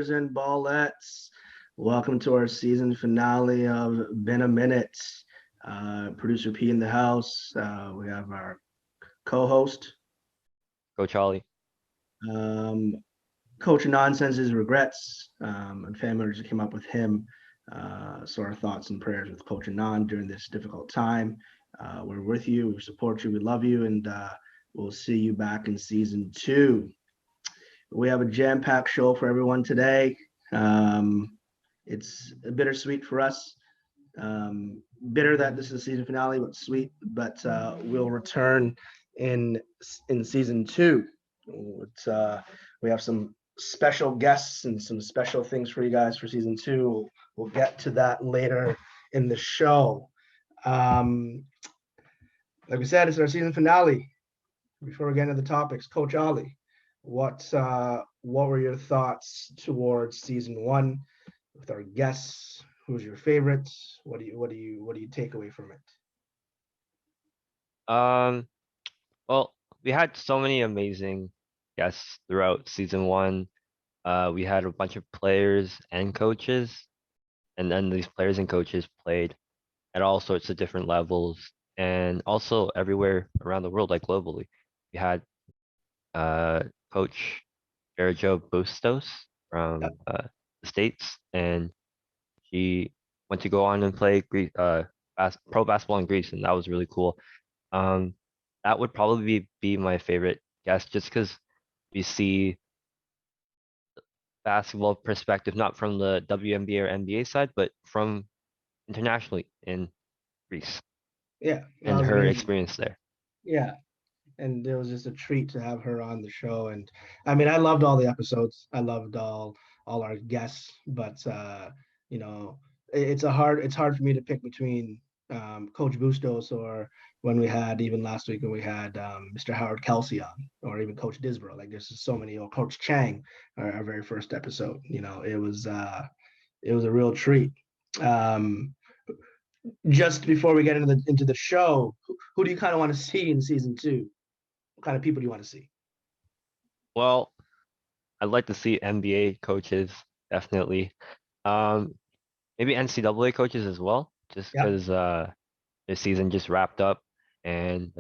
ballers and ballettes. Welcome to our season finale of Been a Minute. Producer P in the house. We have our co-host, Coach Oli. um, Coach Anand sends his regrets, and family members came up with him. So our thoughts and prayers with Coach Anand during this difficult time. We're with you. We support you. We love you, and we'll see you back in season 2. We have a jam-packed show for everyone today. It's bittersweet for us. Bitter that this is the season finale, but sweet. But we'll return in season 2. We have some special guests and some special things for you guys for season 2. We'll get to that later in the show. Like we said, it's our season finale. Before we get into the topics, Coach Oli, what were your thoughts towards season 1 with our guests? Who's your favorite? What do you take away from it? Well, we had so many amazing guests throughout season 1. We had a bunch of players and coaches, and then these players and coaches played at all sorts of different levels, and also everywhere around the world, like globally. We had Coach Joe Bustos from Yep. the States, and she went to go on and play pro basketball in Greece, and that was really cool. Um, that would probably be my favorite guest, just because we see basketball perspective, not from the WNBA or NBA side, but from internationally in Greece Yeah, that and was her amazing. experience there. Yeah, and it was just a treat to have her on the show. And I mean, I loved all the episodes. I loved all our guests, but you know, it's hard for me to pick between Coach Bustos or when we had even last week when we had Mr. Howard Kelsey on, or even Coach Disborough. Like there's just so many, or Coach Chang, our very first episode. It was a real treat. Um, just before we get into the show, who do you kind of want to see in season 2? What kind of people do you want to see? Well, I'd like to see NBA coaches, definitely. Um, Maybe NCAA coaches as well, just Yep. because their season just wrapped up, and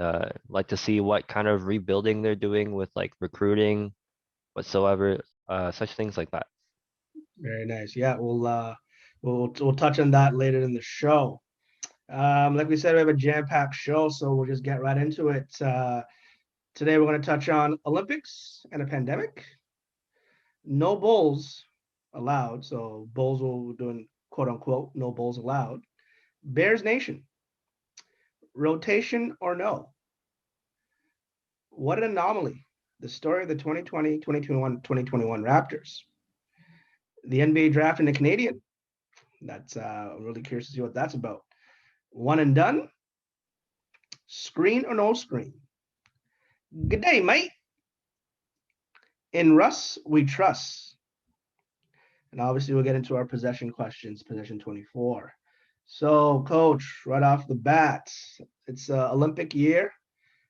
like to see what kind of rebuilding they're doing with like recruiting whatsoever, such things like that. Very nice. Yeah, we'll touch on that later in the show. Like we said, we have a jam-packed show, so we'll just get right into it. Today we're going to touch on Olympics and a pandemic. No bulls allowed, so bulls will doing quote unquote no bulls allowed. Bears Nation, rotation or no? What an anomaly. The story of the 2020, 2021, 2021 Raptors. The NBA draft in the Canadian. That's I'm really curious to see what that's about. One and done. Screen or no screen? Good day, mate. In Russ, we trust. And obviously, we'll get into our possession questions, possession 24. So, coach, right off the bat, it's Olympic year.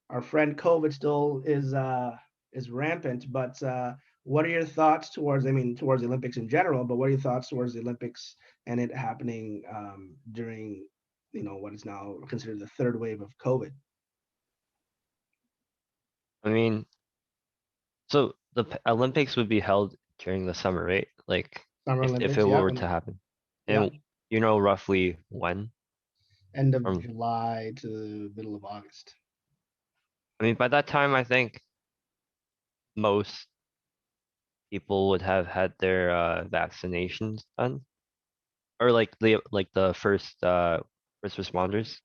Our friend COVID still is rampant, but what are your thoughts towards? I mean, towards the Olympics in general, but what are your thoughts towards the Olympics and it happening during, what is now considered the third wave of COVID? I mean, so the Olympics would be held during the summer, right? Like Summer if it Olympics, yep, were to and happen, yep, and you know roughly when. end of From July to the middle of August. I mean, by that time, I think most people would have had their vaccinations done, or like the first responders.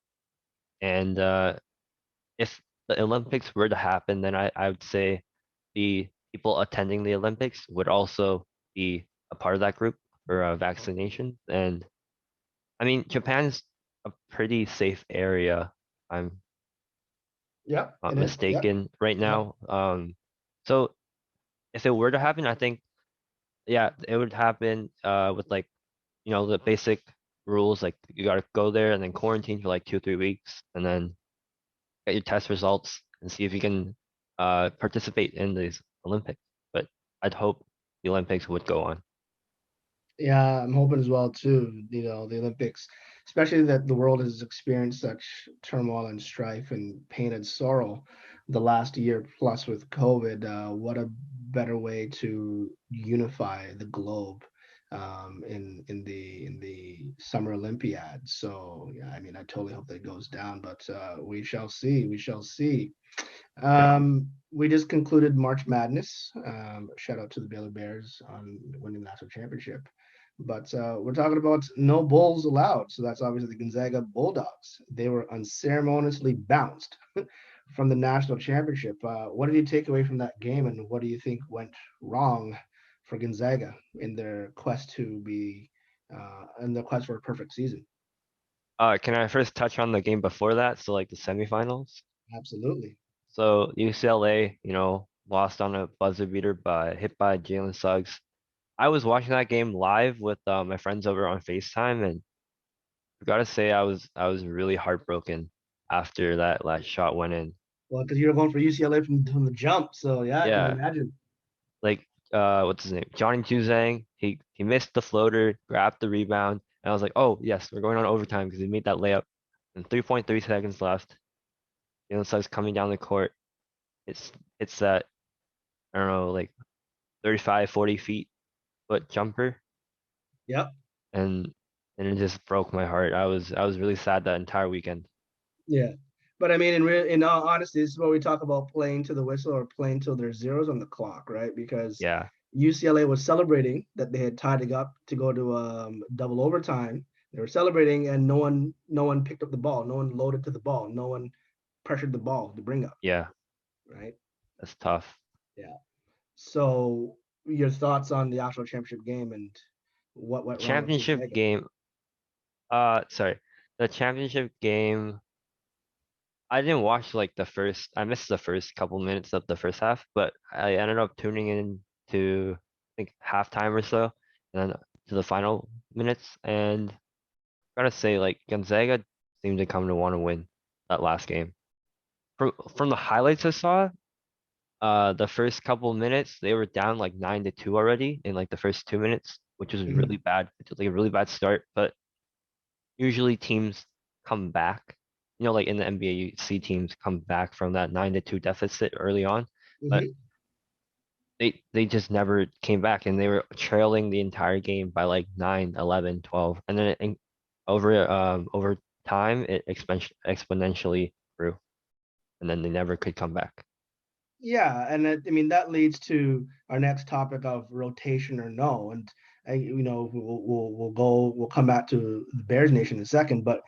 And if the Olympics were to happen, then I would say the people attending the Olympics would also be a part of that group for vaccination. And I mean, Japan's a pretty safe area. I'm Yep, not it is. Yep, mistaken right yep. now. So if it were to happen, I think yeah, it would happen with like the basic rules, like you gotta go there and then quarantine for like 2 3 weeks, and then get your test results and see if you can participate in these Olympics. But I'd hope the Olympics would go on. Yeah, I'm hoping as well too. You know, the Olympics, especially that the world has experienced such turmoil and strife and pain and sorrow the last year plus with COVID. What a better way to unify the globe in the Summer Olympiad. So yeah, I mean, I totally hope that goes down, but we shall see. We shall see. Yeah. We just concluded March Madness. Shout out to the Baylor Bears on winning the national championship. But we're talking about no bulls allowed. So that's obviously the Gonzaga Bulldogs. They were unceremoniously bounced from the national championship. What did you take away from that game, and what do you think went wrong for Gonzaga in their quest to be in their quest for a perfect season? Can I first touch on the game before that? So like the semifinals. Absolutely. So UCLA, lost on a buzzer beater by hit by Jalen Suggs. I was watching that game live with my friends over on FaceTime, and I gotta say I was really heartbroken after that last shot went in. Well, because you're going for UCLA from the jump. So yeah, I can Yeah, imagine. like what's his name? Johnny Juzang. He missed the floater, grabbed the rebound, and I was like, oh yes, we're going on overtime because he made that layup. And 3.3 seconds left. Jalen Suggs coming down the court. It's that I don't know, like 35, 40 feet foot jumper, Yep. and it just broke my heart. I was really sad that entire weekend. Yeah. But I mean, in all honesty, this is what we talk about playing to the whistle or playing till there's zeros on the clock, right? Because Yeah, UCLA was celebrating that they had tied it up to go to double overtime. They were celebrating, and no one picked up the ball. No one loaded to the ball. No one pressured the ball to bring up, yeah, right? that's tough. Yeah. So your thoughts on the actual championship game and what went wrong with Championship Gonzaga? game. Sorry, the championship game. I didn't watch like the first. I missed the first couple minutes of the first half, but I ended up tuning in to I think halftime or so, and then to the final minutes. And gotta say, like Gonzaga seemed to come to want to win that last game. From the highlights I saw, the first couple minutes they were down like 9-2 already in like the first 2 minutes, which was really Mhm. bad. It's like a really bad start, but usually teams come back. Like in the NBA, you see teams come back from that 9-2 deficit early on, but Mhm. they just never came back and they were trailing the entire game by like 9, 11, 12. And then over time it exponentially grew and then they never could come back. Yeah, and I mean that leads to our next topic of rotation or no, and we'll come back to the Bears Nation in a second, but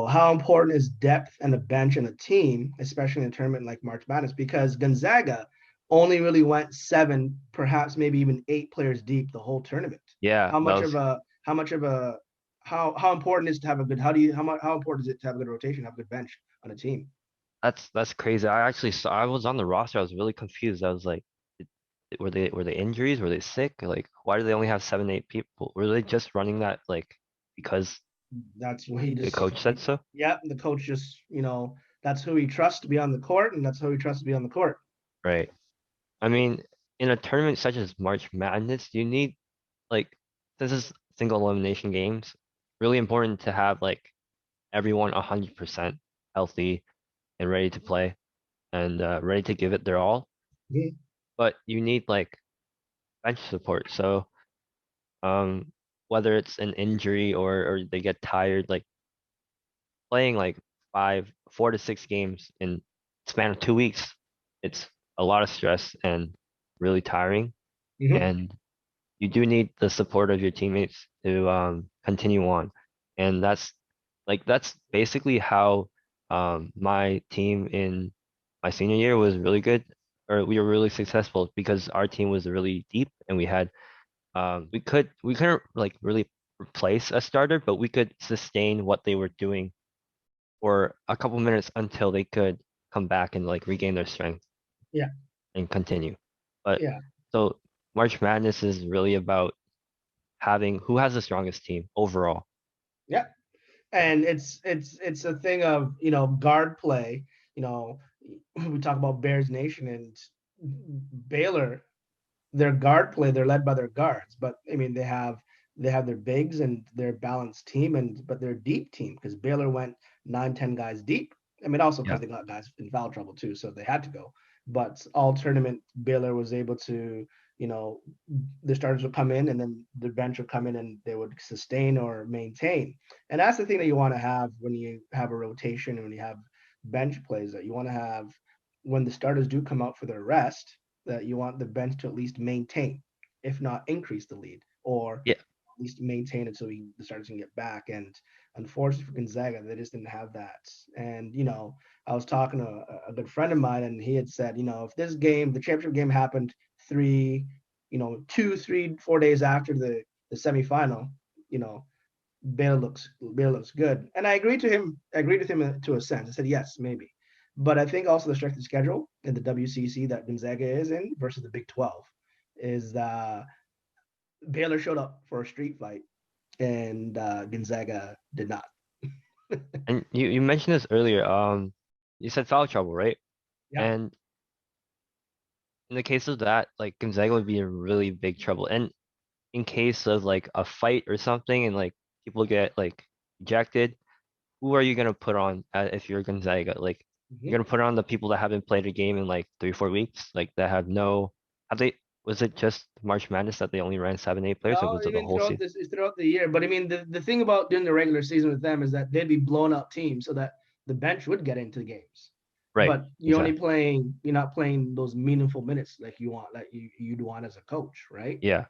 how important is depth and a bench and a team, especially in a tournament like March Madness, because Gonzaga only really went seven, perhaps maybe even eight players deep the whole tournament. Yeah, How that much of was a how much of a how important is to have a good how do you how much how important is it to have a good rotation, have a good bench on a team? that's crazy. I actually saw I was on the roster. I was really confused. I was like, "Did- were they injuries? Were they sick? Like, why do they only have 7, 8 people? Were they just running that like because That's what he the just, coach said so? yeah, the coach just, that's who he trusts to be on the court, and that's who he trusts to be on the court. Right. I mean, in a tournament such as March Madness, you need like this is single elimination games, really important to have like everyone 100% healthy and ready to play and ready to give it their all. Mhm. But you need like bench support. So um, whether it's an injury or they get tired, like playing like 4 to 6 games in span of 2 weeks, it's a lot of stress and really tiring. Mhm. And you do need the support of your teammates to continue on. And that's basically how my team in my senior year was really good, or we were really successful because our team was really deep and we couldn't like really replace a starter, but we could sustain what they were doing for a couple minutes until they could come back and like regain their strength Yeah, and continue. But yeah, so March Madness is really about having who has the strongest team overall. yeah. Yeah. And it's a thing of guard play. You know, we talk about Bears Nation and Baylor. Their guard play, they're led by their guards, but I mean they have they have their bigs and their balanced team, but they're a deep team because Baylor went 9, 10 guys deep. I mean, also Yeah. because they got guys in foul trouble too, so they had to go. But all tournament, Baylor was able to, you know, the starters would come in and then the bench would come in and they would sustain or maintain. And that's the thing that you want to have when you have a rotation and when you have bench plays, that you want to have when the starters do come out for their rest, that you want the bench to at least maintain, if not increase the lead, or Yeah. at least maintain it so the starters can get back. And unfortunately for Gonzaga, they just didn't have that. And I was talking to a good friend of mine, and he had said, if this game, the championship game, happened 2, 3, 4 days after the semifinal, you know, Baylor looks good. And I agreed to him. I agreed with him to a sense. I said yes, maybe. But I think also the strength of schedule in the WCC that Gonzaga is in versus the Big 12 is Baylor showed up for a street fight and Gonzaga did not. And you mentioned this earlier. You said foul trouble, right? Yeah. And in the case of that, like Gonzaga would be in really big trouble. And in case of like a fight or something, and like people get like ejected, who are you gonna put on if you're Gonzaga? Like you're Mm-hmm. gonna put on the people that haven't played a game in like 3, 4 weeks, like that have no. Have they? Was it just March Madness that they only ran 7, 8 players, or No, was it the even whole throughout season? this is throughout the year. But I mean, the thing about doing the regular season with them is that they'd be blown out teams so that the bench would get into the games. Right. But Exactly. you're not playing those meaningful minutes like you want, like you'd want as a coach, right? Yeah.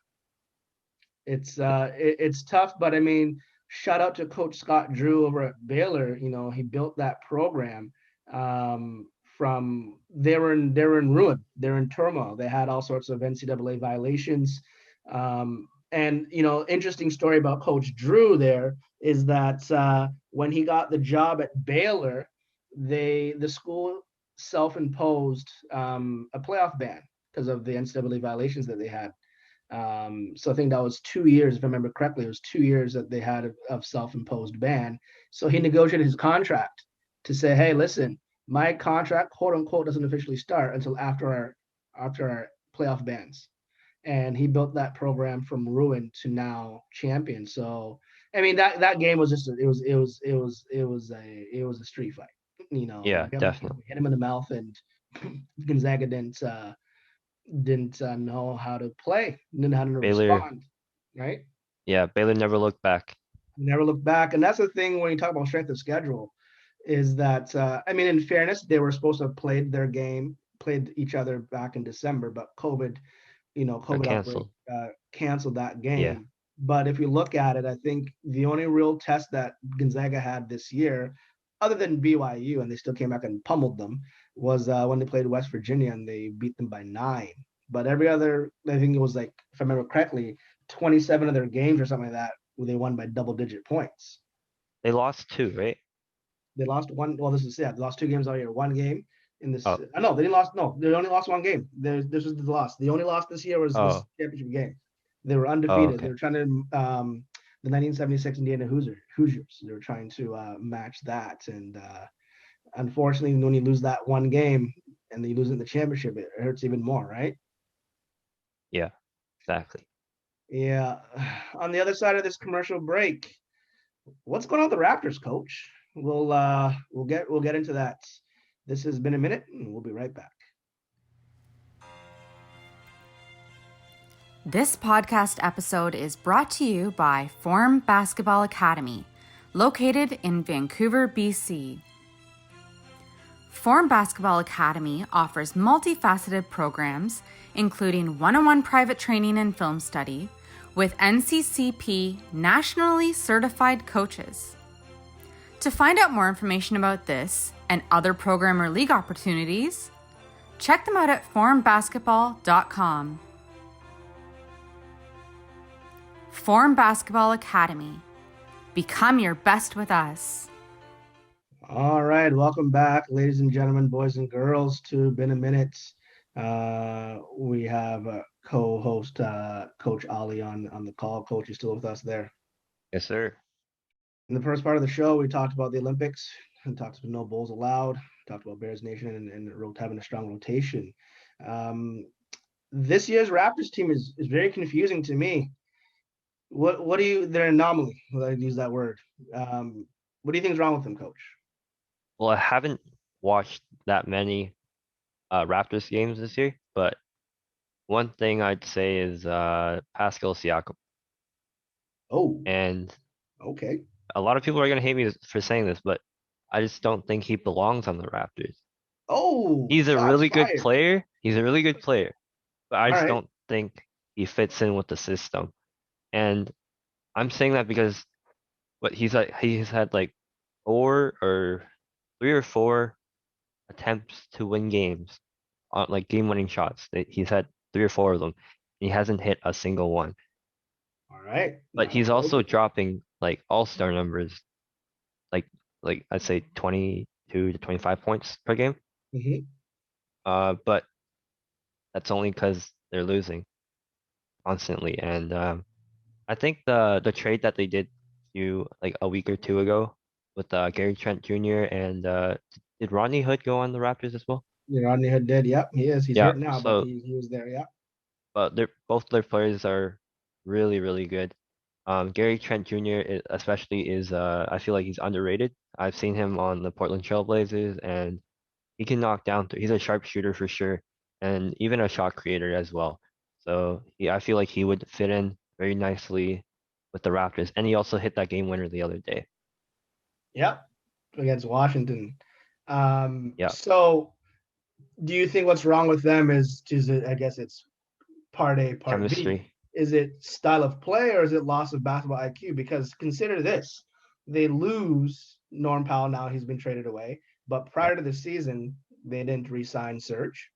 It's tough, but I mean, shout out to Coach Scott Drew over at Baylor. He built that program from they were in ruin, they're in turmoil. They had all sorts of NCAA violations. And interesting story about Coach Drew there is that when he got the job at Baylor, the school self-imposed a playoff ban because of the NCAA violations that they had. So I think that was 2 years, if I remember correctly. It was 2 years that they had of self-imposed ban. So he negotiated his contract to say, "Hey, listen, my contract, quote unquote, doesn't officially start until after our playoff bans." And he built that program from ruin to now champion. So I mean, that game was just it was a street fight. Yeah. Definitely. Hit him in the mouth, and Gonzaga didn't know how to play, didn't know how to Baylor. respond, right? Yeah. Baylor never looked back. Never looked back. And that's the thing when you talk about strength of schedule, is that I mean, in fairness, they were supposed to have played each other back in December, but Got COVID outbreak canceled. canceled that Yeah. game. But if you look at it, I think the only real test that Gonzaga had this year, other than BYU, and they still came back and pummeled them, was when they played West Virginia and they beat them by 9. But every other, I think it was like, if I remember correctly, 27 of their games or something like that, where they won by double-digit points. They lost two, right? They lost one. Well, they lost 2 games all year. One game in this. Oh. No, they didn't lost. No, they only lost one game. This was the loss. The only loss this year was this Oh. championship game. They were Oh. undefeated. They Okay. were trying to the 1976 Indiana Hoosiers. They were trying to match that, and unfortunately, when you lose that one game and then you lose it in the championship, it hurts even more, right? Yeah. Exactly. Yeah. On the other side of this commercial break, what's going on with the Raptors, Coach? We'll get into that. This has been a minute, and we'll be right back. This podcast episode is brought to you by Form Basketball Academy, located in Vancouver, BC. Form Basketball Academy offers multifaceted programs, including one-on-one private training and film study, with NCCP nationally certified coaches. To find out more information about this and other program or league opportunities, check them out at formbasketball.com. Form Basketball Academy. Become your best with us. All right, welcome back, ladies and gentlemen, boys and girls, to Been a Minute. We have co-host Coach Oli on the call. Coach, you still with us there? Yes, sir. In the first part of the show, we talked about the Olympics and talked about no bowls allowed. Talked about Bears Nation and having a strong rotation. This year's Raptors team is very confusing to me. What do you? They're an anomaly. I use that word. What do you think is wrong with them, Coach? Well, I haven't watched that many Raptors games this year, but one thing I'd say is Pascal Siakam. Oh, And okay. a lot of people are gonna hate me for saying this, but I just don't think he belongs on the Raptors. Oh, He's a shots really good fired. player. He's a really good player, but I All just right. don't think he fits in with the system. And I'm saying that because he's had like four or three or four attempts to win games on like game-winning shots. He's had three or four of them. He hasn't hit a single one. All right. But Now he's that's also noted. dropping like all-star numbers, like I'd say 22 to 25 points per game. Hmm. But that's only because they're losing constantly. And I think the trade that they did like a week or two ago with Gary Trent Jr. and did Rodney Hood go on the Raptors as well? Rodney Hood did. Yep, he is. He's Yeah. hurt now, but So, he was there. Yeah. but they're both their players are really really good. Gary Trent Jr. Especially is I feel like he's underrated. I've seen him on the Portland Trail Blazers and he can knock down. He's a sharpshooter for sure, and even a shot creator as well. So I feel like he would fit in very nicely with the Raptors, and he also hit that game winner the other day. Yep. Against Washington. Yeah, So do you think what's wrong with them is it, I guess it's part A, part B. chemistry. Is it style of play or is it loss of basketball IQ? Because consider this, they lose Norm Powell now, he's been traded away. But Yeah, prior to the season, they didn't re-sign Serge.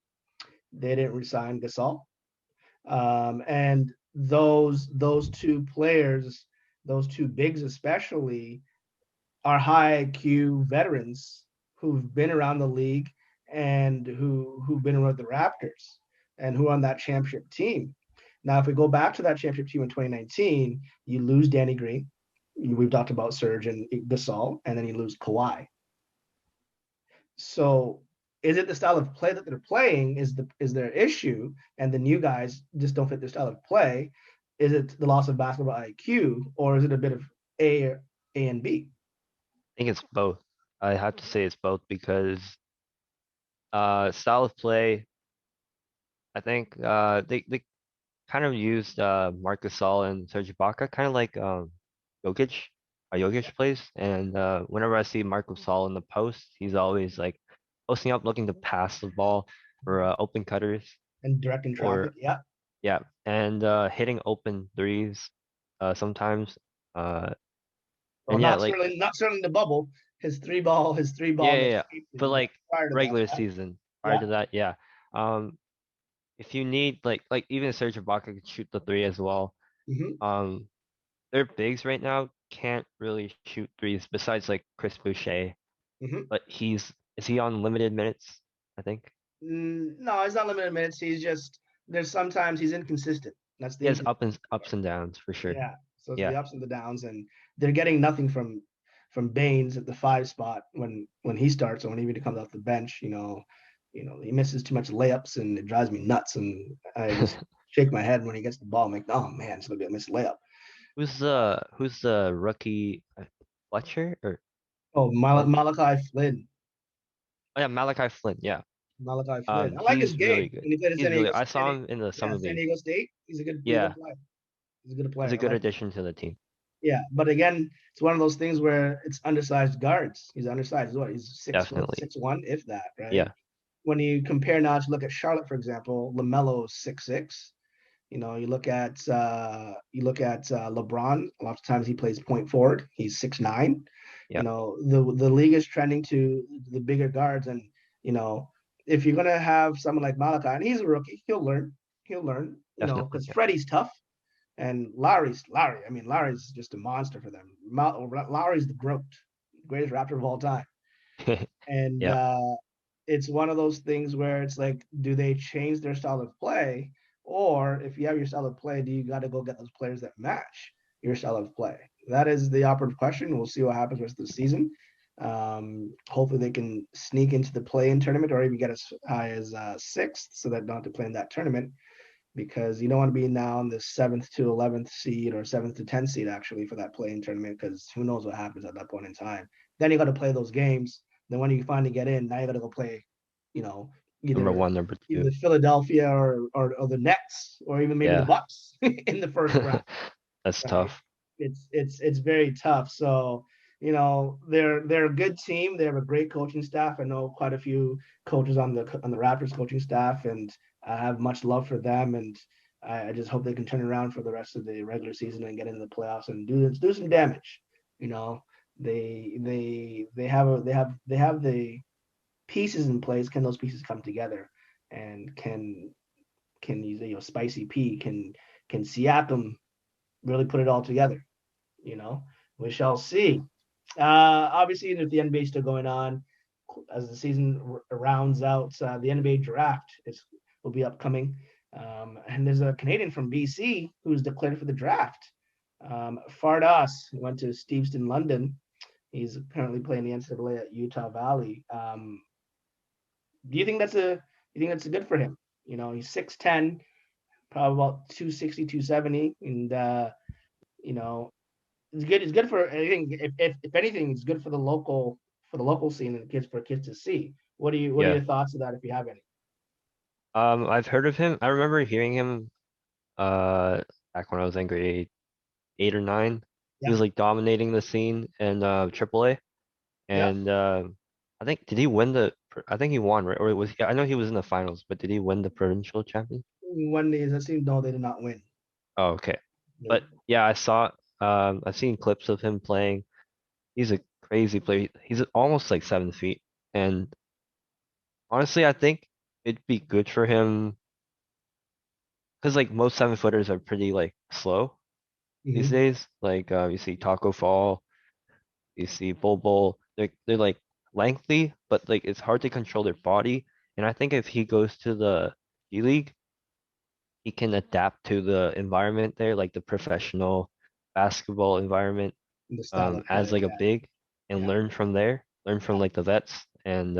They didn't re-sign Gasol. And those two players, those two bigs especially, are high IQ veterans who've been around the league and who've been around the Raptors and who are on that championship team. Now, if we go back to that championship team in 2019, you lose Danny Green. We've talked about Serge and Gasol, and then you lose Kawhi. So, is it the style of play that they're playing is their issue, and the new guys just don't fit their style of play? Is it the loss of basketball IQ, or is it a bit of A and B? I think it's both. I have to say it's both because style of play. I think they kind of used Marc Gasol and Serge Ibaka, kind of like Jokic, how Jokic plays. And whenever I see Marc Gasol in the post, he's always like posting up, looking to pass the ball for open cutters And directing traffic. or Yeah. yeah, and hitting open threes sometimes. Uh, Well, and yeah, like not certainly the bubble. His three yeah, ball yeah, gets yeah. safely, But but like prior to that, regular yeah. season, prior Yeah. to that, yeah. Um, if you need like even Serge Ibaka could shoot the three as well. Hmm. Um, their bigs right now can't really shoot threes besides like Chris Boucher, Hmm. but is he on limited minutes? I think No, he's not limited minutes. He's just there's sometimes he's inconsistent. That's the he has inconsistency ups there. and downs for sure. Yeah. So it's the Yeah, ups and the downs, and they're getting nothing from Baines at the 5 spot when he starts or when he even comes off the bench. He misses too much layups, and it drives me nuts. And I just shake my head when he gets the ball. I'm like, oh man, it's gonna be a missed layup. who's the rookie Fletcher or Oh, oh, Malachi Flynn. oh yeah Malachi Flynn? Yeah, Malachi Flynn. I like his he's really game. good. When he played in He's San really Diego, I saw him in the yeah, summer San league. Diego State. He's a good Yeah, player. He's a good he's player. a I good like him. addition to the team. Yeah, but again, it's one of those things where it's undersized guards. He's undersized. He's 6 foot, Definitely. 6'1", if that, right? Yeah, When you compare now to look at Charlotte, for example, LaMelo's 6'6". You look at LeBron. A lot of times he plays point forward. He's 6'9". yeah. The league is trending to the bigger guards, and you know if you're gonna have someone like Malachi, and he's a rookie, he'll learn. He'll learn. Definitely. Because Freddie's tough, and Lowry's Lowry. I mean, Lowry's just a monster for them. Lowry's the GOAT, greatest Raptor of all time, Yeah. and Yeah. it's one of those things where it's like, do they change their style of play? Or if you have your style of play, do you got to go get those players that match your style of play? That is the operative question. We'll see what happens rest of the season. Hopefully they can sneak into the play-in tournament or even get as high as sixth so that not to play in that tournament. because you don't want to be now in the 7th to 11th seed or 7th to 10th seed actually for that play-in tournament, because who knows what happens at that point in time. Then you got to play those games. Then when you finally get in, now you got to go play, you know, Number either 1, number 2. Philadelphia or the Nets or even maybe the Yeah. Bucks in the first round. That's Right? tough. It's very tough. So they're a good team. They have a great coaching staff. I know quite a few coaches on the Raptors coaching staff, and I have much love for them. And I just hope they can turn around for the rest of the regular season and get into the playoffs and do some damage. You know, they have the pieces in place. Can those pieces come together? And can Spicy P, can Siakam really put it all together? We shall see. Obviously, with the NBA still going on, as the season rounds out, the NBA draft will be upcoming. And there's a Canadian from BC who's declared for the draft. Fardas went to Steveston, London. He's currently playing the NCAA at Utah Valley. Do you think that's good for him? He's 6'10", probably about 260, 270, and it's good. It's good for, I think, if anything, it's good for the local scene and kids to see. What are Yeah. your thoughts of that, if you have any? I've heard of him. I remember hearing him back when I was in grade 8 or 9. He Yeah, was like dominating the scene in AAA. yeah. And I think did he win I think he won, right? Or was he, I know he was in the finals, but did he win the provincial champion? One day, it seems no, they did not win. Oh, okay. No. But yeah, I've seen clips of him playing. He's a crazy player. He's almost like 7 feet. And honestly, I think it'd be good for him because like most 7-footers are pretty like slow these Mm-hmm. days. Like you see Taco Fall, you see Bull. They're like lengthy, but like it's hard to control their body. And I think if he goes to the G League, he can adapt to the environment there, like the professional basketball environment, The style of as play, like a yeah, big and yeah, learn from there, learn from like the vets, and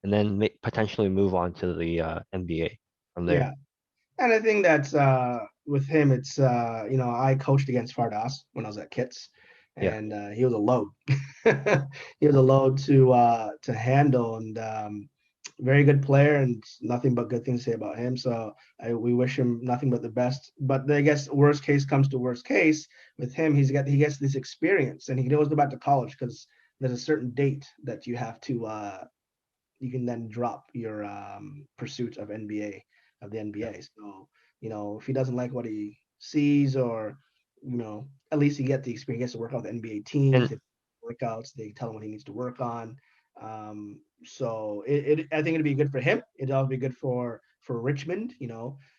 then potentially move on to the NBA from yeah. there. And I think that's with him. It's I coached against Fardas when I was at Kits, Yeah. and he was a load. He was a load to handle, and very good player, and nothing but good things to say about him. So we wish him nothing but the best. But I guess worst case comes to worst case with him. He gets this experience, and he can always go back to college because there's a certain date that you have to you can then drop your pursuit of the Yeah. NBA. So if he doesn't like what he sees, or at least he get the experience, he gets to work out with the NBA teams, And they workouts, they tell him what he needs to work on. So I think it'd be good for him. It'd also be good for Richmond.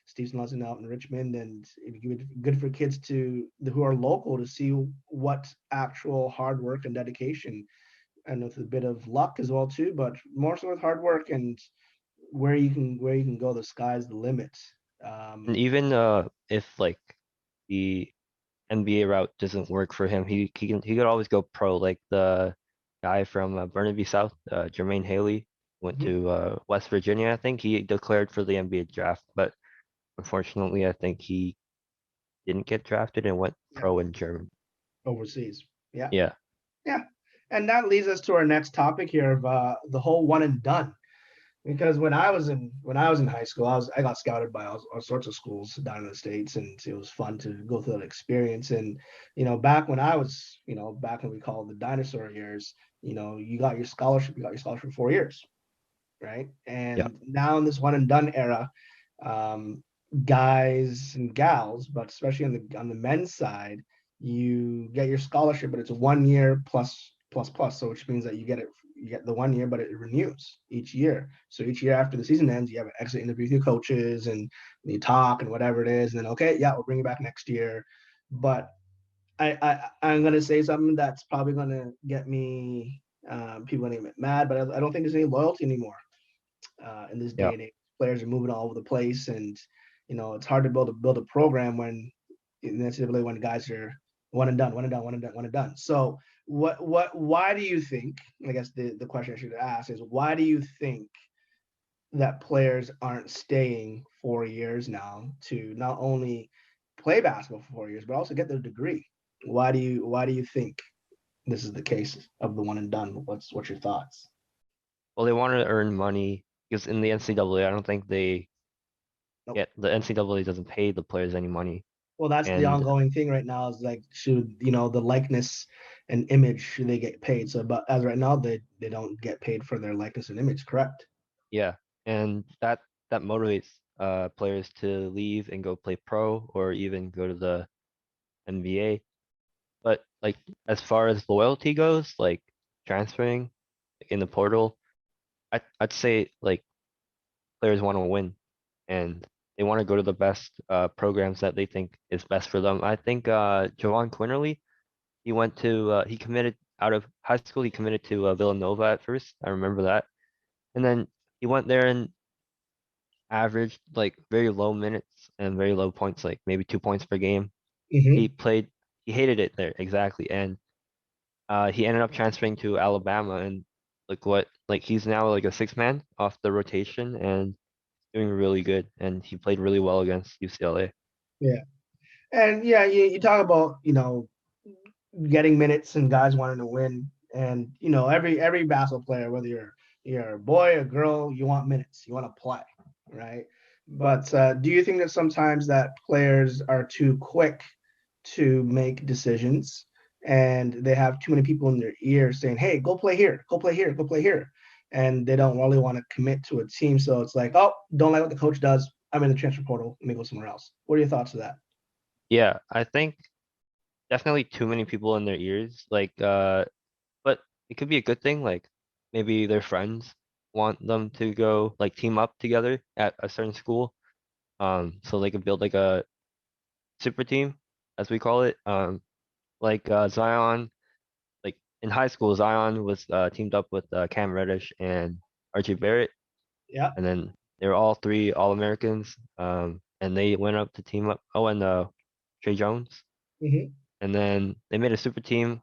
Steve's Lawson out in Richmond, and it'd be good for kids who are local to see what actual hard work and dedication, and with a bit of luck as well too, but more so with hard work and where you can go. The sky's the limit. and Um, even if like the NBA route doesn't work for him, he could always go pro. Like the guy from Burnaby South, Jermaine Haley, went mhm. to West Virginia. I think he declared for the NBA draft, but unfortunately, I think he didn't get drafted and went Yeah, pro in Germany. overseas. Yeah, Yeah, yeah, and that leads us to our next topic here of the whole one and done. Because when I was in high school, I got scouted by all sorts of schools down in the States, and it was fun to go through that experience. And back when I was, back when we called the dinosaur years, you got your scholarship for 4 years, right? yeah. And now in this one and done era, um, guys and gals, but especially on the men's side, you get your scholarship, but it's 1 year plus. So which means that you get the 1 year, but it renews each year. So each year after the season ends, you have an exit interview with your coaches, and you talk and whatever it is, and then okay, yeah, we'll bring you back next year. But I'm gonna say something that's probably gonna get me people gonna get mad, but I don't think there's any loyalty anymore in this Yeah. day and age. Players are moving all over the place, and it's hard to build a program when in the NCAA, when guys are one and done, one and done, one and done, one and done. So why do you think? I guess the question I should ask is, why do you think that players aren't staying 4 years now to not only play basketball for 4 years, but also get their degree. Why do you think this is the case of the one and done? What's your thoughts? Well, they want to earn money because in the NCAA, I don't think they Nope. get the NCAA doesn't pay the players any money. Well, that's the And ongoing thing right now is like, should, the likeness and image, should they get paid? So, but as right now, they don't get paid for their likeness and image, correct? yeah, and that motivates players to leave and go play pro or even go to the NBA. But like as far as loyalty goes, like transferring in the portal, I'd say like players want to win and they want to go to the best programs that they think is best for them. I think Javon Quinterly, he committed out of high school, he committed to Villanova at first. I remember that. And then he went there and averaged like very low minutes and very low points, like maybe 2 points per game. Mm-hmm. He hated it there, exactly. And he ended up transferring to Alabama and like he's now like a six man off the rotation and doing really good. And he played really well against UCLA. Yeah. And yeah, you talk about, getting minutes and guys wanting to win. And every basketball player, whether you're a boy or girl, you want minutes, you want to play, right? But do you think that sometimes that players are too quick to make decisions and they have too many people in their ear saying, hey, go play here, go play here, go play here, and they don't really want to commit to a team? So it's like, oh, don't like what the coach does, I'm in the transfer portal, let me go somewhere else. What are your thoughts of that? Yeah, I think definitely too many people in their ears. Like but it could be a good thing, like maybe their friends want them to go like team up together at a certain school. So they could build like a super team, as we call it. Like Zion, like in high school, Zion was teamed up with Cam Reddish and Archie Barrett, Yeah. and then they were all three All-Americans. And they went up to team up. Oh, and Trey Jones, Mm-hmm. and then they made a super team.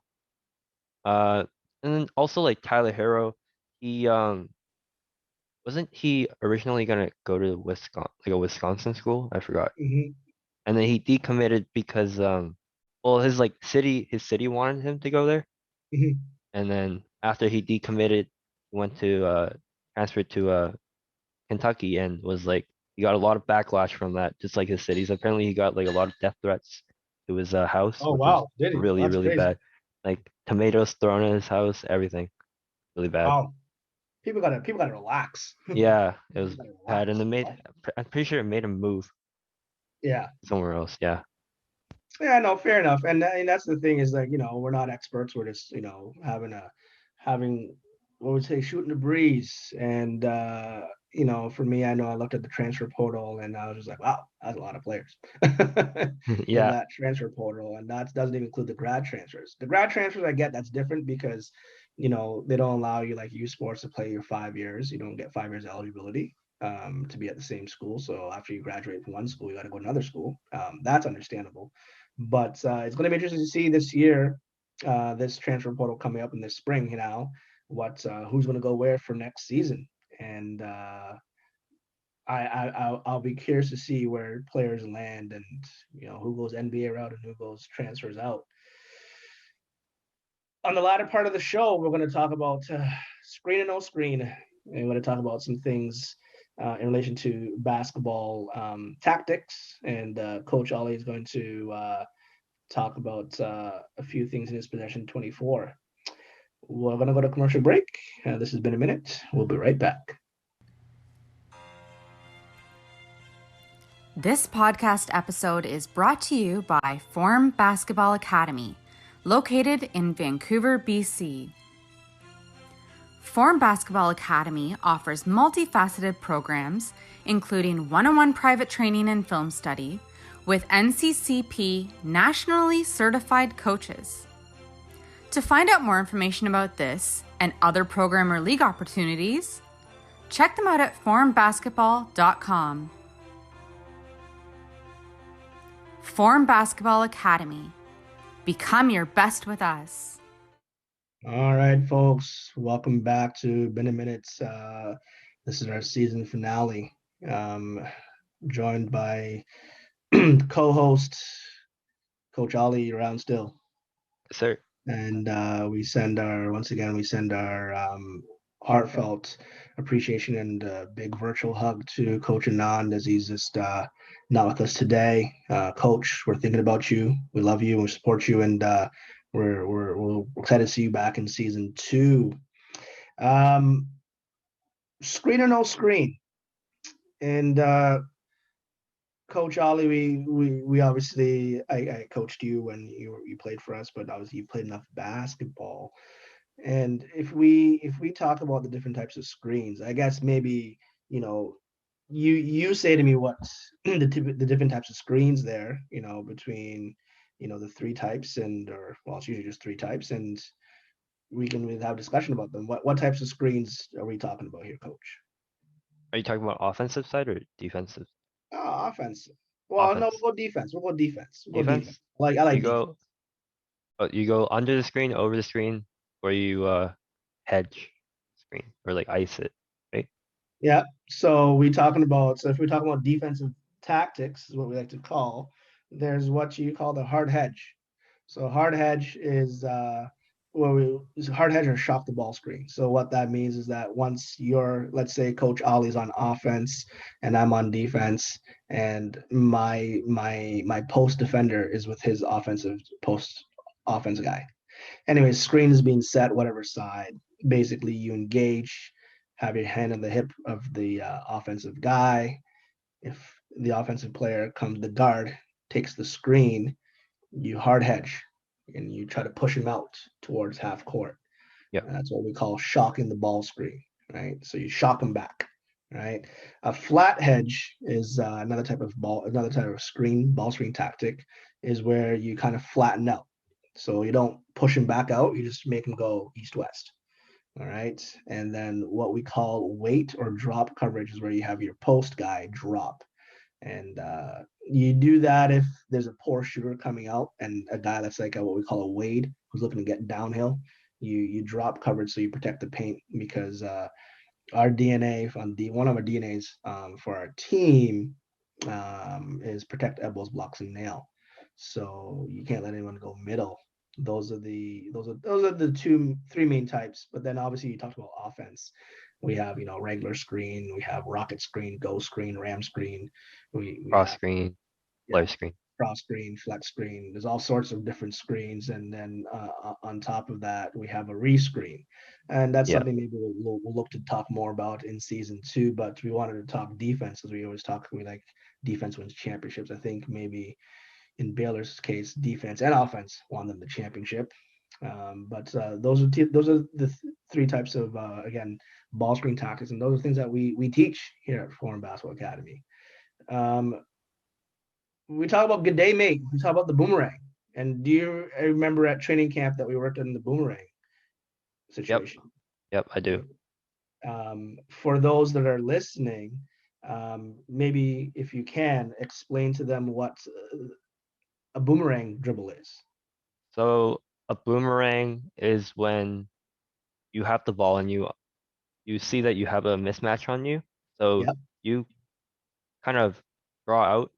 Uh, and then also like Tyler Hero, he wasn't he originally gonna go to Wisconsin, like a Wisconsin school? I forgot. Mm-hmm. And then he decommitted because well his city wanted him to go there. Mm-hmm. And then after he decommitted, he went to transferred to Kentucky and was like he got a lot of backlash from that, just like his cities. Apparently he got like a lot of death threats to his house, Oh which was wow, did he? really, That's really crazy. bad. Like tomatoes thrown at his house, everything. Really bad. Wow. People gotta relax. Yeah, it was Gotta bad. And relax. Wow. I'm pretty sure it made him move Yeah. somewhere else. Yeah. Yeah, no, fair enough. And that's the thing is like, we're not experts. We're just, having what would say shooting the breeze. And for me, I know I looked at the transfer portal and I was just like, wow, that's a lot of players in Yeah. that transfer portal. And that doesn't even include the grad transfers. The grad transfers I get, that's different because, they don't allow you like USports to play your 5 years. You don't get 5 years eligibility to be at the same school. So after you graduate from one school, you got to go to another school. That's understandable. But it's going to be interesting to see this year, this transfer portal coming up in this spring, who's going to go where for next season. And I'll be curious to see where players land and, who goes NBA route and who goes transfers out. On the latter part of the show, we're going to talk about screen and no screen. And we're going to talk about some things in relation to basketball tactics. And Coach Oli is going to talk about a few things in his possession 24. We're going to go to commercial break. This has been a minute. We'll be right back. This podcast episode is brought to you by Form Basketball Academy, located in Vancouver, BC. Form Basketball Academy offers multifaceted programs, including one-on-one private training and film study, with NCCP nationally certified coaches. To find out more information about this and other program or league opportunities, check them out at formbasketball.com. Form Basketball Academy. Become your best with us. All right, folks. Welcome back to Been a Minute. This is our season finale. joined by co-host Coach Oli around still. Sir. And we send our heartfelt appreciation and big virtual hug to Coach Anand as he's just not with us today. Coach, we're thinking about you. We love you and we support you, and we're excited to see you back in season 2. Screen or no screen, and Coach Oli, we obviously I coached you when you played for us, but obviously you played enough basketball. And if we talk about the different types of screens, I guess maybe you say to me what the different types of screens there, between the 3 types, or well, it's usually just 3 types, and we can have a discussion about them. What types of screens are we talking about here, Coach? Are you talking about offensive side or defensive? Offense. Well, no, Offense. we'll go defense. We'll go defense. Defense? I like You defense. go you go under the screen, over the screen, or you hedge screen or like ice it, right? Yeah. So if we're talking about defensive tactics, is what we like to call, there's what you call the hard hedge. So hard hedge is hard hedge or shock the ball screen. So what that means is that once let's say Coach Ollie's on offense and I'm on defense, and my post defender is with his post offense guy. Anyways, screen is being set, whatever side. Basically, you engage, have your hand on the hip of the offensive guy. If the offensive player the guard takes the screen, you hard hedge and you try to push him out towards half court. Yep. And that's what we call shocking the ball screen, right? So you shock him back, right? A flat hedge is another type of ball screen tactic, is where you kind of flatten out. So you don't push him back out, you just make him go east-west. All right. And then what we call wait or drop coverage is where you have your post guy drop. And you do that if there's a poor shooter coming out and a guy that's like what we call a wade, who's looking to get downhill. You drop coverage so you protect the paint, because our DNA one of our DNAs for our team is protect elbows, blocks, and nail. So you can't let anyone go middle. Those are the 3 main types. But then obviously you talked about offense. We have regular screen, we have rocket screen, go screen, ram screen. We Cross have screen, flare screen. cross screen, flex screen. There's all sorts of different screens, and then on top of that, we have a rescreen, and that's Yeah. something maybe we'll look to talk more about in season 2. But we wanted to talk defense, as we always talk. We like defense wins championships. I think maybe in Baylor's case, defense and offense won them the championship. But those are the 3 types of again ball screen tactics, and those are things that we teach here at Foreign Basketball Academy. We talk about good day, mate. We talk about the boomerang. And do you remember at training camp that we worked in the boomerang situation? Yep, I do. For those that are listening, maybe if you can explain to them what a boomerang dribble is. So a boomerang is when you have the ball and you see that you have a mismatch on you. So Yep. you kind of draw out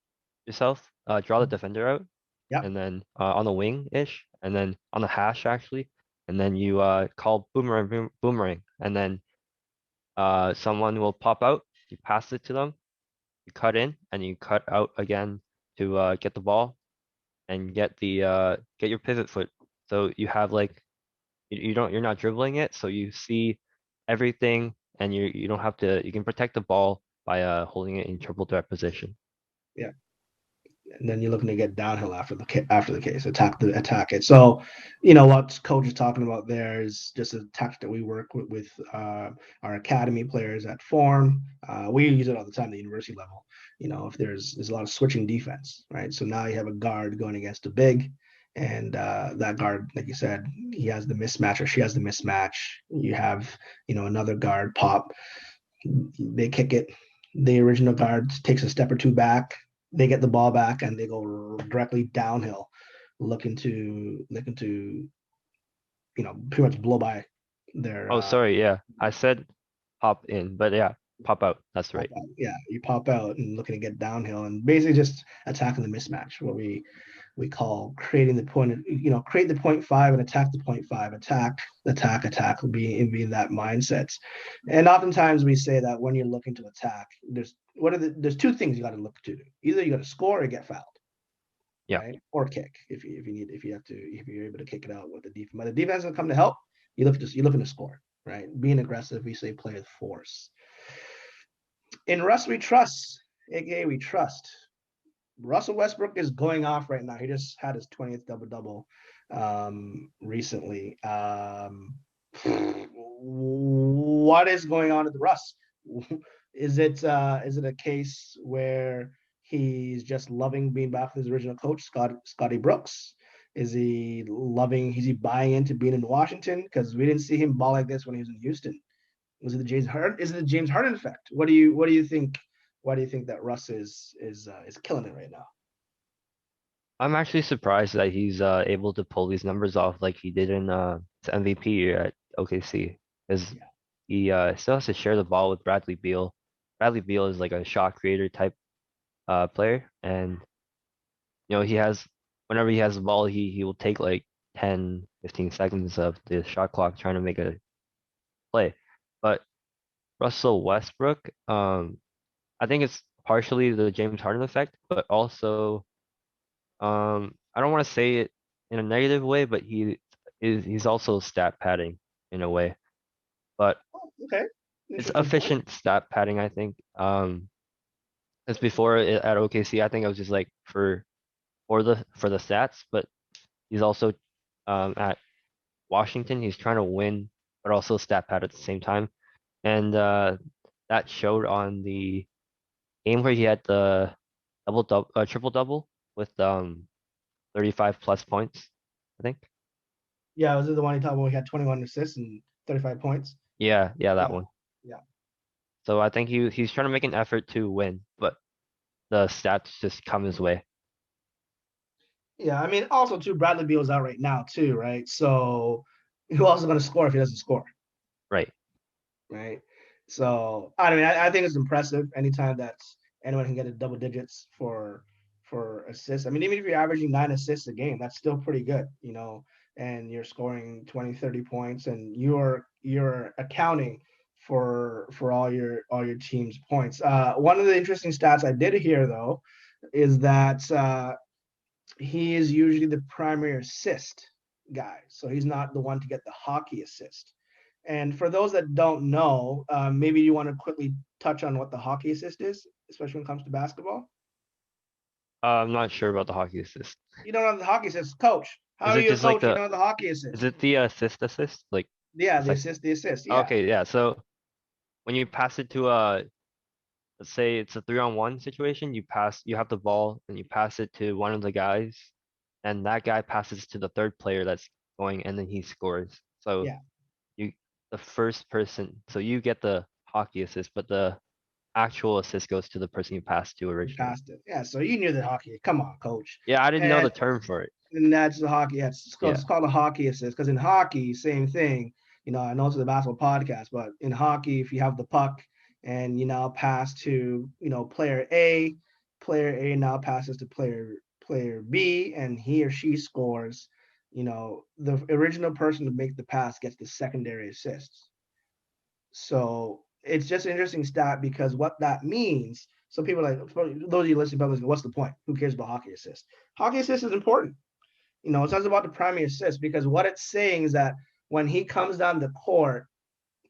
yourself, draw the defender out, Yep. and then on the wing-ish, and then on the hash actually, and then you call boomerang, and then someone will pop out, you pass it to them, you cut in, and you cut out again to get the ball and get your pivot foot. So you have like you're not dribbling it, so you see everything, and you don't have to, you can protect the ball by holding it in triple threat position. Yeah. And then you're looking to get downhill after the case, attack it. So, what coach is talking about there is just a tactic that we work with our academy players at Form. We use it all the time at the university level. If there's a lot of switching defense, right? So now you have a guard going against a big, and that guard, like you said, he has the mismatch or she has the mismatch. You have, another guard pop. They kick it. The original guard takes a step or 2 back. They get the ball back and they go directly downhill, looking to pretty much blow by their. Oh, sorry, yeah, I said hop in, but yeah, Pop out. That's Pop right. out. Yeah, you pop out and looking to get downhill and basically just attacking the mismatch, what we call creating the point, create the 0.5 and attack the 0.5, attack will be in that mindset. And oftentimes we say that when you're looking to attack, there's two things you got to look to do. Either you got to score or get fouled. Yeah. Right? Or kick if you're able to kick it out with the defense. But the defense will come to help. You're looking to score, right? Being aggressive, we say play with force. In Russ, we trust, aka we trust. Russell Westbrook is going off right now. He just had his 20th double-double recently. What is going on with Russ? Is it a case where he's just loving being back with his original coach, Scotty Brooks? Is he buying into being in Washington? Because we didn't see him ball like this when he was in Houston. Was it the James Harden? Is it the James Harden effect? What do you think? Why do you think that Russ is killing it right now? I'm actually surprised that he's able to pull these numbers off like he did in his MVP year at OKC. Because he still has to share the ball with Bradley Beal. Bradley Beal is like a shot creator type player, and whenever he has the ball, he will take like 10, 15 seconds of the shot clock trying to make a play. But Russell Westbrook, I think it's partially the James Harden effect, but also I don't want to say it in a negative way, but he's also stat padding in a way. But Okay. it's efficient stat padding, I think. As before at OKC, I think it was just like for the stats, but he's also at Washington, he's trying to win, but also stat pad at the same time. And that showed on the game where he had the triple double with 35 plus points, I think. Yeah, was it the one he talked about? He had 21 assists and 35 points. Yeah, that one. Yeah. So I think he's trying to make an effort to win, but the stats just come his way. Yeah, I mean, also too, Bradley Beal's out right now too, right? So who else is going to score if he doesn't score? Right. Right. So I mean, I think it's impressive anytime that anyone can get a double digits for assists. I mean, even if you're averaging 9 assists a game, that's still pretty good, and you're scoring 20, 30 points and you're accounting for all your team's points. One of the interesting stats I did hear though is that he is usually the primary assist guy. So he's not the one to get the hockey assist. And for those that don't know, maybe you want to quickly touch on what the hockey assist is, especially when it comes to basketball. I'm not sure about the hockey assist. You don't know the hockey assist, coach. How are you a coach? You know the hockey assist. Is it the assist? Like yeah, the assist. Yeah. Okay, yeah. So when you pass it to let's say it's a 3-on-1 situation, you have the ball and you pass it to one of the guys, and that guy passes to the third player that's going, and then he scores. So the first person, so you get the hockey assist, but the actual assist goes to the person you passed to originally. You passed it. Yeah, so you knew the hockey. Come on, coach. Yeah, I didn't know the term for it. And that's the hockey. Yeah, it's called a hockey assist because in hockey, same thing. I know it's the basketball podcast, but in hockey, if you have the puck and you now pass to player A now passes to player B, and he or she scores. The original person to make the pass gets the secondary assists. So it's just an interesting stat because what that means. So people are like, those of you listening, probably, what's the point? Who cares about hockey assist? Hockey assist is important. It's not about the primary assist because what it's saying is that when he comes down the court,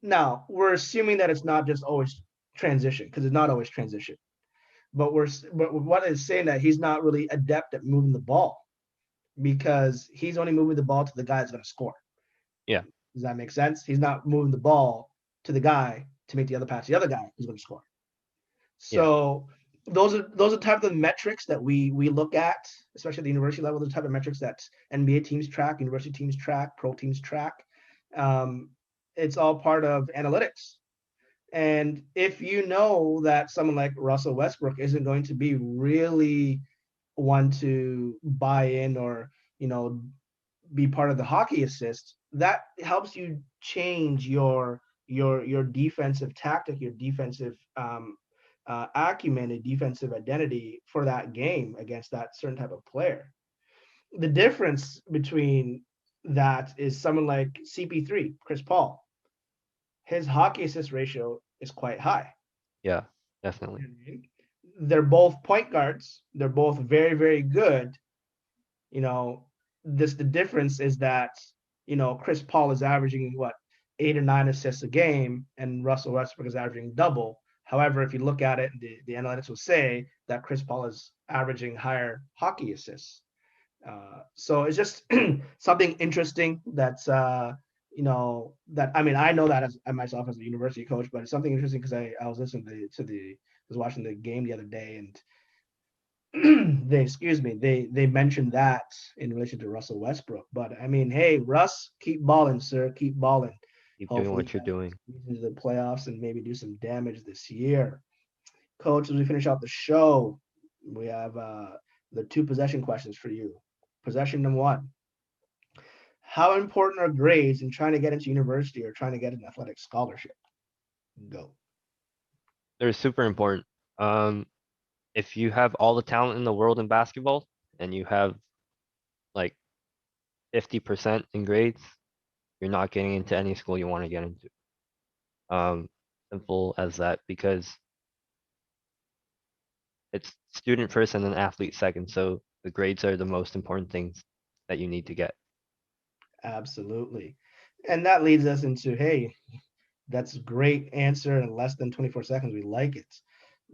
now we're assuming that it's not just always transition because it's not always transition. But what it's saying that he's not really adept at moving the ball because he's only moving the ball to the guy that's going to score. Yeah. Does that make sense? He's not moving the ball to the guy to make the other pass, the other guy who's going to score. So those are the type of metrics that we look at, especially at the university level, the type of metrics that NBA teams track, university teams track, pro teams track. It's all part of analytics. And if you know that someone like Russell Westbrook isn't going to be really one to buy in or, be part of the hockey assist, that helps you change your your defensive tactic, your defensive acumen, and defensive identity for that game against that certain type of player. The difference between that is someone like CP3, Chris Paul. His hockey assist ratio is quite high. Yeah, definitely. They're both point guards. They're both very, very good. You know, the difference is that, Chris Paul is averaging what, 8 or 9 assists a game, and Russell Westbrook is averaging double. However, if you look at it, the analytics will say that Chris Paul is averaging higher hockey assists. So it's just something interesting that's that, I mean, I know that as myself as a university coach, but it's something interesting because I was listening was watching the game the other day, and they mentioned that in relation to Russell Westbrook. But I mean, hey, Russ, keep balling, sir, keep balling. Keep doing Hopefully what you're doing. into the playoffs and maybe do some damage this year. Coach, as we finish out the show, we have the 2 possession questions for you. Possession number 1. How important are grades in trying to get into university or trying to get an athletic scholarship? Go. They're super important. If you have all the talent in the world in basketball and you have like 50% in grades, you're not getting into any school you want to get into. Simple as that, because it's student first and then athlete second. So the grades are the most important things that you need to get. Absolutely. And that leads us into, hey, that's a great answer in less than 24 seconds. We like it.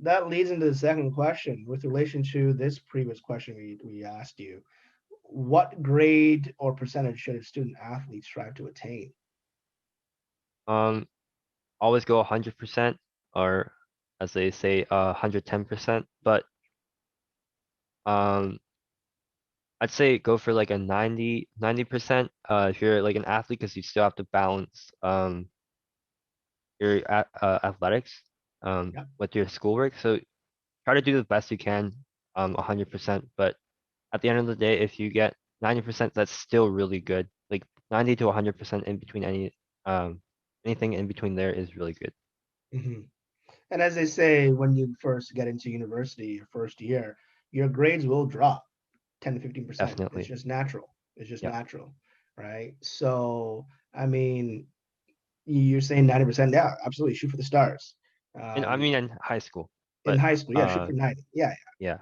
That leads into the second question with relation to this previous question we asked you. What grade or percentage should a student athlete strive to attain? Always go 100%, or as they say, 110%. But I'd say go for like a 90%. If you're like an athlete, because you still have to balance your athletics Yep. with your schoolwork. So try to do the best you can 100%. But at the end of the day, if you get 90%, that's still really good. Like 90 to 100% in between anything in between there is really good. Mm-hmm. And as they say, when you first get into university, your first year, your grades will drop 10 to 15%. It's Definitely. just natural. It's just Yeah. natural, right? So, I mean, you're saying 90%. Yeah, absolutely. Shoot for the stars. And I mean in high school, In but high school, yeah, shoot for 90. Yeah, yeah.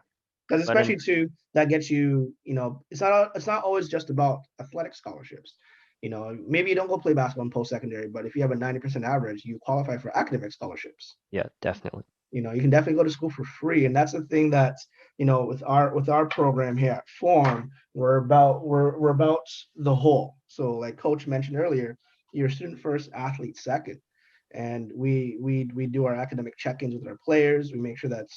because But especially in too, that gets you, it's not always just about athletic scholarships. Maybe you don't go play basketball in post-secondary, but if you have a 90% average, you qualify for academic scholarships. yeah, definitely. You can definitely go to school for free, and that's the thing that, with our program here at Form, we're about the whole. So like Coach mentioned earlier, you're student first, athlete second. And we do our academic check-ins with our players. We make sure that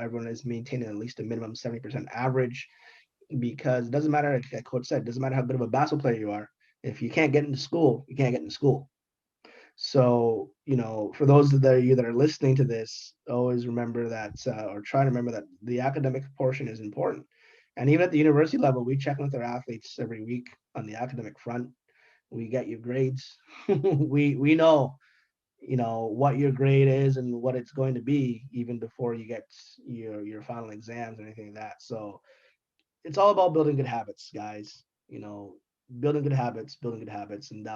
everyone is maintaining at least a minimum 70% average, because it doesn't matter, like Coach said, it doesn't matter how good of a basketball player you are. If you can't get into school, you can't get into school. So, for those of you that are listening to this, always remember that, or try to remember that the academic portion is important. And even at the university level, we check in with our athletes every week on the academic front. We get your grades. we know, what your grade is and what it's going to be even before you get your final exams or anything like that. So it's all about building good habits, guys. Building good habits, and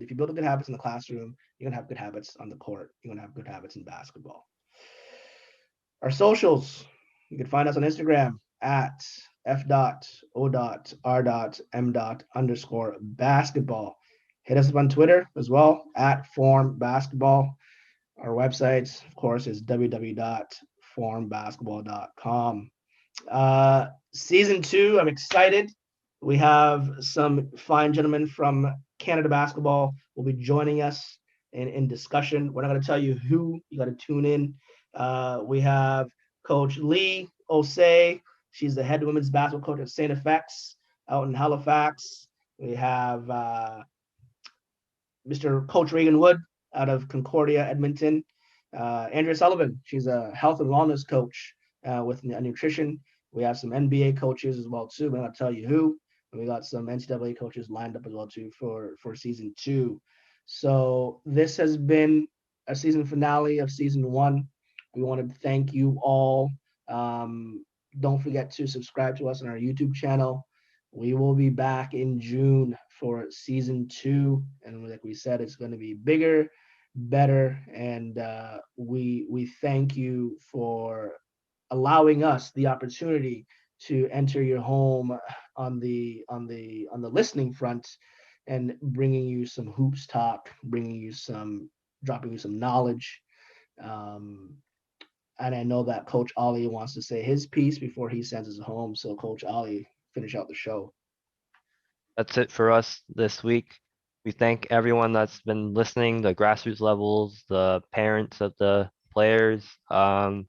if you build good habits in the classroom, you're gonna have good habits on the court. You're gonna have good habits in basketball. Our socials, you can find us on Instagram at f.o.r.m.m._basketball. Hit us up on Twitter as well at Form Basketball. Our website, of course, is www.formbasketball.com. Season 2, I'm excited. We have some fine gentlemen from Canada Basketball will be joining us in discussion. We're not going to tell you who. You got to tune in. We have Coach Lee Osei. She's the head women's basketball coach at St. FX out in Halifax. We have Mr. Coach Reagan Wood out of Concordia, Edmonton. Andrea Sullivan, she's a health and wellness coach with nutrition. We have some NBA coaches as well too. We're not going to tell you who. And we got some NCAA coaches lined up as well too for season 2. So this has been a season finale of season 1. We want to thank you all. Don't forget to subscribe to us on our YouTube channel. We will be back in June for season 2, and like we said, it's going to be bigger, better, and we thank you for allowing us the opportunity to enter your home on the listening front and bringing you some hoops talk, dropping you some knowledge. Um, and I know that Coach Oli wants to say his piece before he sends us home. So, Coach Oli, finish out the show. That's it for us this week. We thank everyone that's been listening, the grassroots levels, the parents of the players, and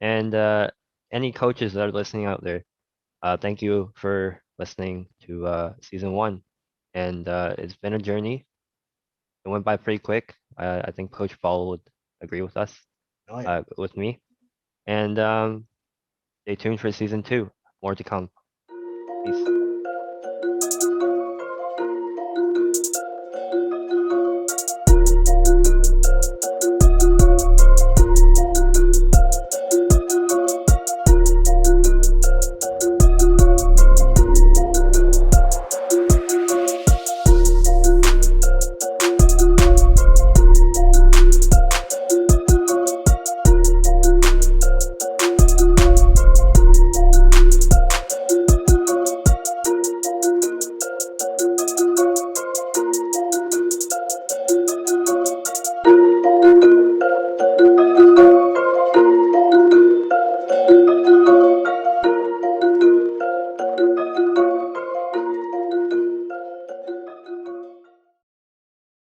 any coaches that are listening out there. Thank you for listening to season 1. And it's been a journey. It went by pretty quick. I think Coach Paul would agree with us, Oh, yeah. with me. And stay tuned for season 2. More to come. Peace.